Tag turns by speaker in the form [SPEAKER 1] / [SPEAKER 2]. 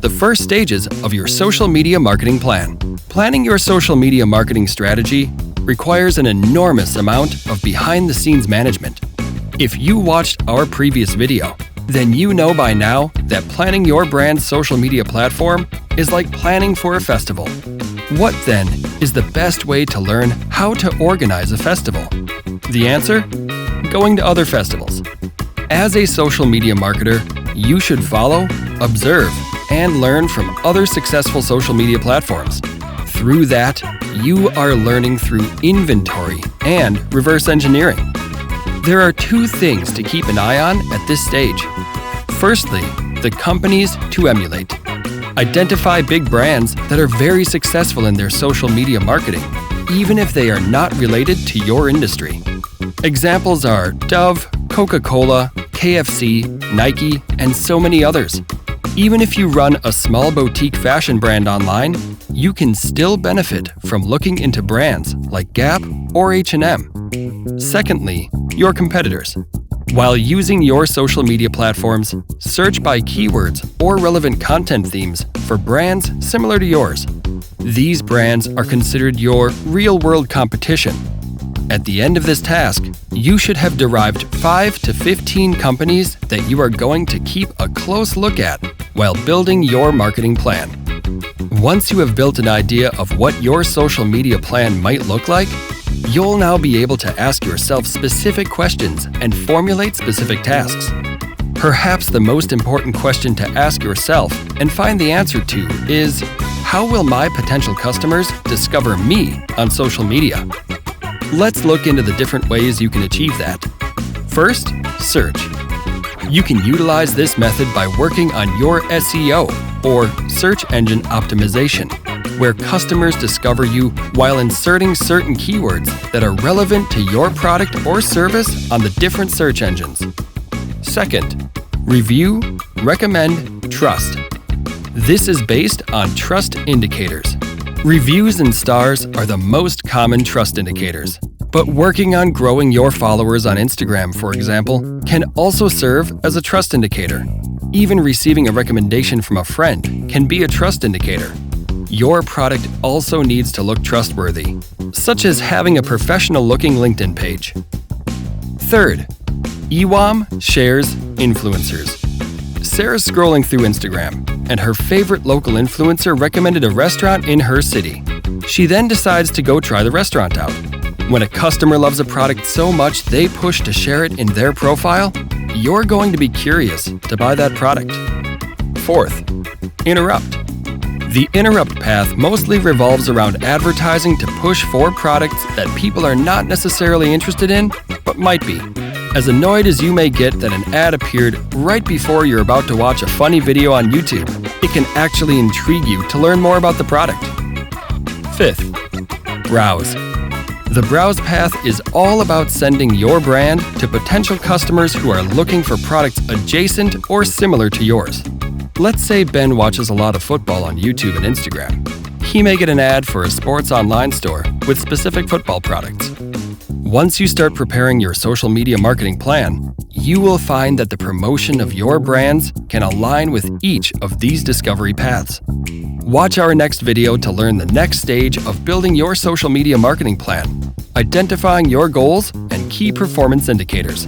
[SPEAKER 1] the first stages of your social media marketing plan. Planning your social media marketing strategy requires an enormous amount of behind-the-scenes management. If you watched our previous video, then you know by now that planning your brand's social media platform is like planning for a festival. What then is the best way to learn how to organize a festival? The answer? Going to other festivals. As a social media marketer, you should follow, observe, and learn from other successful social media platforms. Through that, you are learning through inventory and reverse engineering. There are two things to keep an eye on at this stage. Firstly, the companies to emulate. Identify big brands that are very successful in their social media marketing, even if they are not related to your industry. Examples are Dove, Coca-Cola, KFC, Nike, and so many others. Even if you run a small boutique fashion brand online, you can still benefit from looking into brands like Gap or H&M. Secondly, your competitors. While using your social media platforms, search by keywords or relevant content themes for brands similar to yours. These brands are considered your real-world competition. At the end of this task, you should have derived 5 to 15 companies that you are going to keep a close look at while building your marketing plan. Once you have built an idea of what your social media plan might look like, you'll now be able to ask yourself specific questions and formulate specific tasks. Perhaps the most important question to ask yourself and find the answer to is, how will my potential customers discover me on social media? Let's look into the different ways you can achieve that. First, search. You can utilize this method by working on your SEO, or search engine optimization, where customers discover you while inserting certain keywords that are relevant to your product or service on the different search engines. Second, review, recommend, trust. This is based on trust indicators. Reviews and stars are the most common trust indicators, but working on growing your followers on Instagram, for example, can also serve as a trust indicator. Even receiving a recommendation from a friend can be a trust indicator. Your product also needs to look trustworthy, such as having a professional-looking LinkedIn page. Third, EWAM shares influencers. Sarah's scrolling through Instagram, and her favorite local influencer recommended a restaurant in her city. She then decides to go try the restaurant out. When a customer loves a product so much they push to share it in their profile, you're going to be curious to buy that product. Fourth, interrupt. The interrupt path mostly revolves around advertising to push for products that people are not necessarily interested in, but might be. As annoyed as you may get that an ad appeared right before you're about to watch a funny video on YouTube, it can actually intrigue you to learn more about the product. Fifth, browse. The browse path is all about sending your brand to potential customers who are looking for products adjacent or similar to yours. Let's say Ben watches a lot of football on YouTube and Instagram. He may get an ad for a sports online store with specific football products. Once you start preparing your social media marketing plan, you will find that the promotion of your brands can align with each of these discovery paths. Watch our next video to learn the next stage of building your social media marketing plan, identifying your goals and key performance indicators.